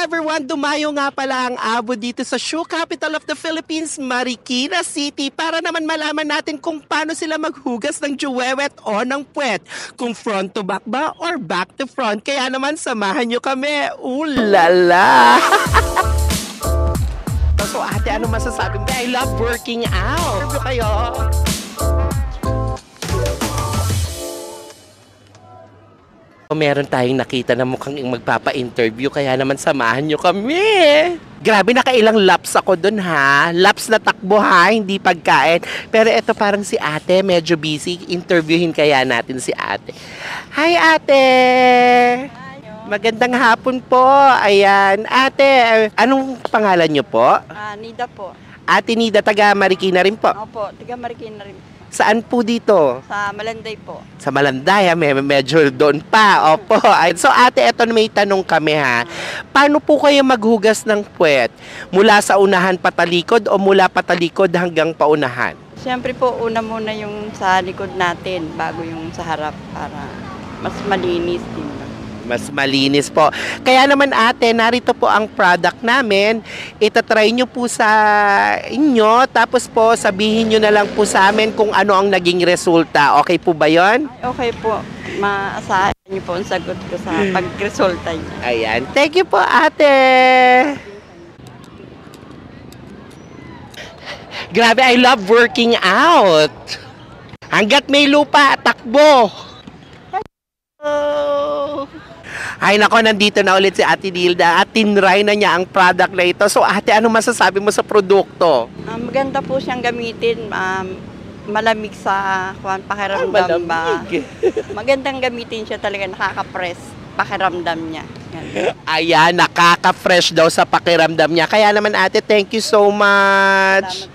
everyone! Dumayo nga pala ang abo dito sa shoe capital of the Philippines, Marikina City, para naman malaman natin kung paano sila maghugas ng juwewet o ng puwet. Kung front to back ba or back to front. Kaya naman samahan nyo kami. Ulala! So ate, ano masasabi mo? I love working out. Ano kayo? Meron tayong nakita na mukhang magpapa-interview, kaya naman samahan nyo kami. Grabe, nakailang laps ako dun ha. Laps na takbo ha, hindi pagkain. Pero eto parang si ate, medyo busy. Interviewin kaya natin si ate. Hi ate! Magandang hapon po. Ayan. Ate, anong pangalan nyo po? Nida po. Ate Nida, taga Marikina rin po. Opo, taga Marikina rin. Saan po dito? Sa Malanday po. Sa Malanday, medyo doon pa. Opo. So ate, eto may tanong kami ha. Paano po kayo maghugas ng puwet? Mula sa unahan patalikod o mula patalikod hanggang paunahan? Siyempre po, una muna yung sa likod natin bago yung sa harap para mas malinis din. Mas malinis po. Kaya naman ate, narito po ang product namin. Itatry nyo po sa inyo. Tapos po, sabihin nyo na lang po sa amin kung ano ang naging resulta. Okay po ba yon? Okay po. Maasahan niyo po ang sagot ko sa pag-resulta niyo. Ayan. Thank you po ate. Grabe, I love working out. Hanggat may lupa, takbo. Ay nako, nandito na ulit si Ate Nilda at tinry na niya ang product na ito. So ate, ano masasabi mo sa produkto? Maganda po siyang gamitin. Malamig sa pakiramdam ba? Magandang gamitin siya talaga, nakaka-press pakiramdam niya. Ayan, nakaka-fresh daw sa pakiramdam niya. Kaya naman ate, thank you so much.